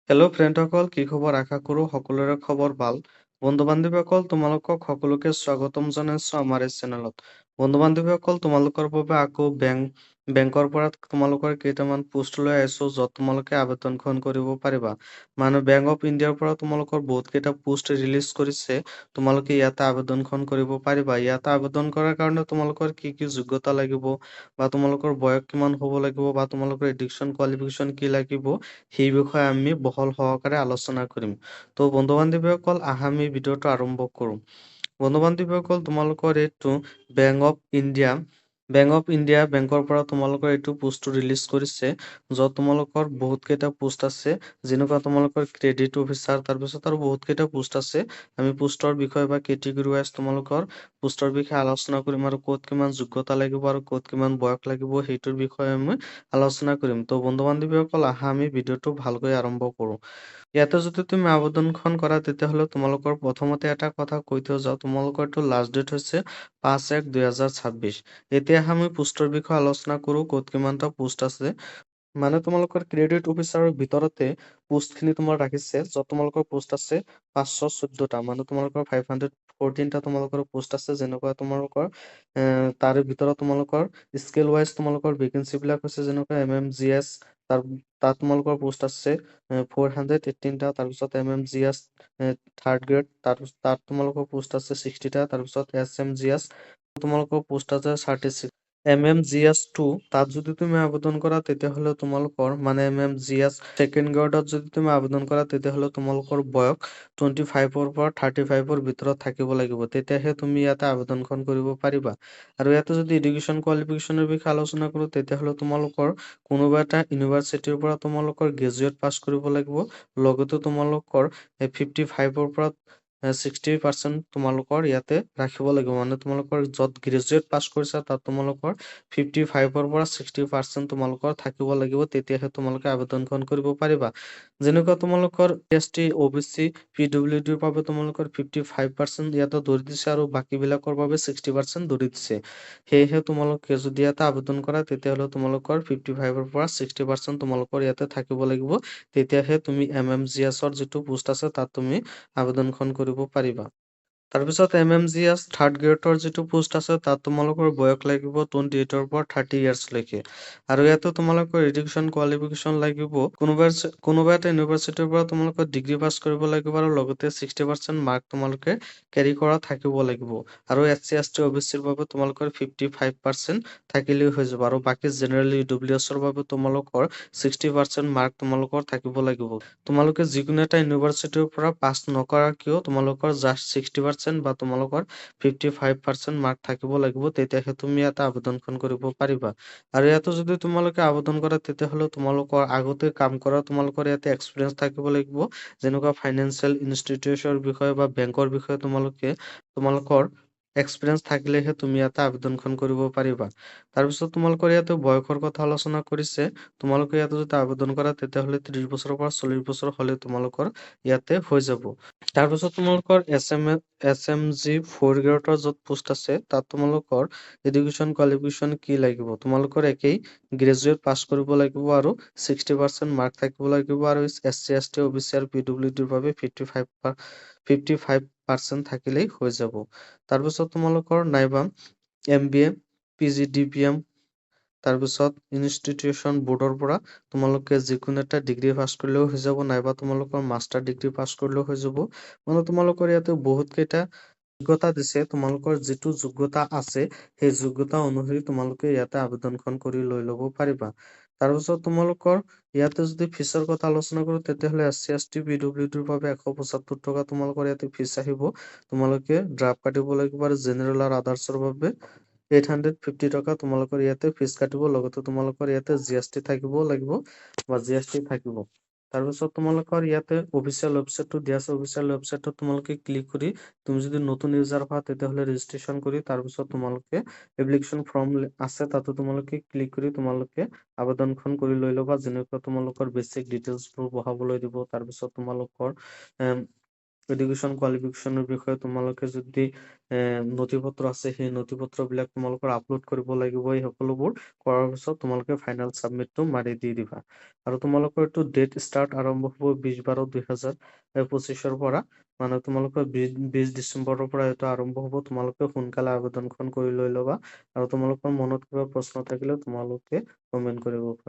Hello' ফ্ৰেণ্ডসকল, কি খবৰ? আশা কৰোঁ সকলোৰে খবৰ ভাল। বন্ধু-বান্ধৱীসকল, তোমালোকক সকলোকে স্বাগতম জনাইছোঁ আমাৰ এই চেনেলত। বন্ধু-বান্ধৱীসকল, তোমালোকৰ বাবে আকৌ বেংকৰ পৰা তোমালোকৰ কেইটামান পোষ্ট লৈ আহিছোঁ, য'ত তোমালোকে আবেদনখন কৰিব পাৰিবা। মানে বেংক অফ ইণ্ডিয়াৰ পৰা তোমালোকৰ বহুত কেইটা পোষ্ট ৰিলিজ কৰিছে। তোমালোকে ইয়াতে আবেদনখন কৰিব পাৰিবা। ইয়াতে আবেদন কৰাৰ কাৰণে তোমালোকৰ কি কি যোগ্যতা লাগিব, বা তোমালোকৰ বয়স কিমান হ'ব লাগিব, বা তোমালোকৰ এডুকেশ্যন কোৱালিফিকেশ্যন কি লাগিব, সেই বিষয়ে আমি বহল সহকাৰে আলোচনা কৰিম। তো বন্ধু-বান্ধৱীসকল, আমি ভিডিঅ'টো আৰম্ভ কৰোঁ। বন্ধু-বান্ধৱীসকল, তোমালোকৰ এইটো বেংক অফ ইণ্ডিয়া বেংকৰ পৰা তোমালোকৰ এইটো পোষ্টটো ৰিলিজ কৰিছে, য'ত তোমালোকৰ বহুত কেইটা পোষ্ট আছে, যেনেকুৱা তোমালোকৰ ক্ৰেডিট অফিচাৰ, তাৰপিছত আৰু বহুত কেইটা পোষ্ট আছে। আমি পোষ্টৰ বিষয়ে বা কেটেগৰী ৱাইজ তোমালোকৰ পোষ্টৰ বিষয়ে আলোচনা কৰিম, আৰু ক'ত কিমান যোগ্যতা লাগিব আৰু ক'ত কিমান বয়স লাগিব সেইটোৰ বিষয়ে আমি আলোচনা কৰিম। তো বন্ধু-বান্ধৱীসকল, আমি ভিডিঅ'টো ভালকৈ আৰম্ভ কৰোঁ। ইয়াতে যদি তুমি আবেদনখন কৰা, তেতিয়াহ'লে তোমালোকৰ প্ৰথমতে এটা কথা কৈ থৈ যাওঁ, তোমালোকৰটো লাষ্ট ডেট হৈছে 5/1/2026। এতিয়া আমি পোষ্টৰ বিষয়ে আলোচনা কৰোঁ, ক'ত কিমানটা পোষ্ট আছে। মানে তোমালোকৰ ক্ৰেডিট অফিচাৰৰ ভিতৰতে পোষ্টখিনি তোমাৰ ৰাখিছে, য'ত তোমালোকৰ পোষ্ট আছে 514টা। মানে তোমালোকৰ 514টা তোমালোকৰ পোষ্ট আছে, যেনেকুৱা তোমালোকৰ তাৰে ভিতৰত তোমালোকৰ স্কেল ৱাইজ তোমালোকৰ ভেকেঞ্চি বিলাক হৈছে, যেনেকুৱা MMGS, তাৰ তাত তোমালোকৰ পোষ্ট আছে 418টা। তাৰপিছত MMGS থাৰ্ড গ্ৰেড, তাত তোমালোকৰ পোষ্ট আছে 60টা। তাৰপিছত SMGS তোমালোকৰ পোষ্ট আছে 36। MMGS2 তাত যদি তুমি আবেদন কৰা, তেতিয়াহ'লে তোমালোকৰ মানে MMGS ছেকেণ্ড গ্ৰেডত যদি তুমি আবেদন কৰা, তেতিয়াহ'লে তোমালোকৰ বয়স 25ৰ পৰা 35ৰ ভিতৰত থাকিব লাগিব। তেতিয়াহে তুমি ইয়াতে আবেদনখন কৰিব পাৰিবা। আৰু ইয়াতে যদি এডুকেশ্যন কোৱালিফিকেশ্যনৰ বিষয়ে আলোচনা কৰোঁ, তেতিয়াহ'লে তোমালোকৰ কোনোবা এটা ইউনিভাৰ্চিটিৰ পৰা তোমালোকৰ গ্ৰেজুৱেট পাছ কৰিব লাগিব। লগতে তোমালোকৰ 55ৰ পৰা 60% তোমালোকৰ ইয়াতে ৰাখিব লাগিব। মানে তোমালোকৰ য'ত গ্ৰেজুৱেট পাছ কৰিছা, তাত তোমালোকৰ 55ৰ পৰা 60% তোমালোকৰ থাকিব লাগিব। তেতিয়াহে তোমালোকে আবেদনখন কৰিব পাৰিবা। যেনেকুৱা তোমালোকৰ ST, OBC, PWDৰ বাবে তোমালোকৰ 55% ইয়াতে ধৰি দিছে, আৰু বাকী বিলাকৰ বাবে 60% ধৰি দিছে। সেয়েহে তোমালোকে যদি ইয়াতে আবেদন কৰা, তেতিয়াহ'লে তোমালোকৰ 55ৰ পৰা 60% তোমালোকৰ ইয়াতে থাকিব লাগিব। তেতিয়াহে তুমি MMGSৰ যিটো পোষ্ট আছে, তাত তুমি আবেদনখন কৰিব পাৰিবা। তাৰপিছত MMGS থাৰ্ড গ্ৰেডৰ যিটো পোষ্ট আছে, তাত তোমালোকৰ বয়স লাগিব 28ৰ পৰা 30 ইয়াৰ্ছলৈকে। আৰু ইয়াতে তোমালোকৰ এডুকেশ্যন কোৱালিফিকেশ্যন লাগিব। কোনোবা এটা ইউনিভাৰ্চিটিৰ পৰা তোমালোকৰ ডিগ্ৰী পাছ কৰিব লাগিব, আৰু লগতে 60% মাৰ্ক তোমালোকে কেৰি কৰা থাকিব লাগিব। আৰু SC, ST, OBCৰ বাবে তোমালোকৰ 55% থাকিলেই হৈ যাব। আৰু বাকী জেনেৰেল EWSৰ বাবে তোমালোকৰ 60% মাৰ্ক তোমালোকৰ থাকিব লাগিব। তোমালোকে যিকোনো এটা ইউনিভাৰ্চিটিৰ পৰা পাছ নকৰা কিয়, তোমালোকৰ জাষ্ট 60% বা তোমালোকৰ 55% মাৰ্ক থাকিব লাগিব। তেতিয়াহে তুমি ইয়াতে আবেদনখন কৰিব পাৰিবা। আৰু ইয়াতে যদি তোমালোকে আবেদন কৰা, তেতিয়াহ'লে তোমালোকৰ আগতে কাম কৰা তোমালোকৰ ইয়াতে এক্সপিৰিয়েঞ্চ থাকিব লাগিব। যেনেকুৱা ফাইনেন্সিয়েল ইনষ্টিটিউচনৰ বিষয়ে বা বেংকৰ বিষয়ে তোমালোকৰ এক্সপিৰিয়েঞ্চ থাকিলেহে তুমি ইয়াতে আবেদনখন কৰিব পাৰিবা। তাৰপিছত তোমালোকৰ ইয়াতে বয়সৰ কথা আলোচনা কৰিছে। তোমালোকে ইয়াতে যদি আবেদন কৰা, তেতিয়াহ'লে 30 বছৰৰ পৰা 40 বছৰ হ'লে তোমালোকৰ ইয়াতে হৈ যাব। তাৰপিছত তোমালোকৰ SMG 4 গ্ৰেডৰ য'ত পোষ্ট আছে, তাত তোমালোকৰ এডুকেশ্যন কোৱালিফিকেশ্যন কি লাগিব? তোমালোকৰ একেই গ্ৰেজুৱেট পাছ কৰিব লাগিব, আৰু 60% মাৰ্ক থাকিব লাগিব, আৰু SC, ST, OBC আৰু PWDৰ বাবে 55% থাকিলেই হৈ যাব। তাৰপিছত তোমালোকৰ নাইবা MBA, PG, DPM, তাৰপিছত ইনষ্টিটিউচন বৰ্ডৰ পৰা তোমালোকে যিকোনো এটা ডিগ্ৰী পাছ কৰিলেও হৈ যাব, নাইবা তোমালোকৰ মাষ্টাৰ ডিগ্ৰী পাছ কৰিলেও হৈ যাব। মানে তোমালোকৰ ইয়াতে বহুত কেইটা যোগ্যতা দিছে। তোমালোকৰ যিটো যোগ্যতা আছে, সেই যোগ্যতা অনুসৰি তোমালোকে ইয়াতে আবেদনখন কৰি লৈ ল'ব পাৰিবা। তাৰপিছত তোমালোকৰ ইয়াতে যদি ফিছৰ কথা আলোচনা কৰো, তেতিয়াহ'লে SC, ST, PWDৰ বাবে 175 টকা তোমালোকৰ ইয়াতে ফিছ আহিব। তোমালোকে ড্ৰাফট কাটিব লাগিব, আৰু জেনেৰেল আৰু আদাৰ্ছৰ বাবে 850 টকা তোমালোকৰ ইয়াতে ফিজ কাটিব। লগতে তোমালোকৰ ইয়াতে GST থাকিব লাগিব, বা GST থাকিব। তাৰপিছত তোমালোকৰ ইয়াতে অফিচিয়েল ৱেবচাইটটো দিয়া আছে। অফিচিয়েল ৱেবচাইটত তোমালোকে ক্লিক কৰি, তুমি যদি নতুন ইউজাৰ হোৱা, তেতিয়াহ'লে ৰেজিষ্ট্ৰেশ্যন কৰি, তাৰপিছত তোমালোকে এপ্লিকেশ্যন ফৰ্ম আছে, তাতে তোমালোকে ক্লিক কৰি তোমালোকে আবেদনখন কৰি লৈ ল'বা। যেনেকুৱা তোমালোকৰ বেছিক ডিটেইলছবোৰ বহাবলৈ দিব। তাৰপিছত তোমালোকৰ এডুকেশ্যন কোৱালিফিকেশ্যনৰ বিষয়ে তোমালোকে যদি নথি-পত্ৰ আছে, সেই নথি-পত্ৰবিলাক তোমালোকৰ আপলোড কৰিব লাগিব। এই সকলোবোৰ কৰাৰ পিছত তোমালোকে ফাইনেল ছাবমিটটো মাৰি দি দিবা। আৰু তোমালোকৰ এইটো ডেট ষ্টাৰ্ট আৰম্ভ হ'ব 20/12/2025 পৰা। মানে তোমালোকৰ 20 ডিচেম্বৰৰ পৰা এইটো আৰম্ভ হ'ব। তোমালোকে সোনকালে আবেদনখন কৰি লৈ ল'বা। আৰু তোমালোকৰ মনত কিবা প্ৰশ্ন থাকিলে তোমালোকে কমেন্ট কৰিব পাৰা।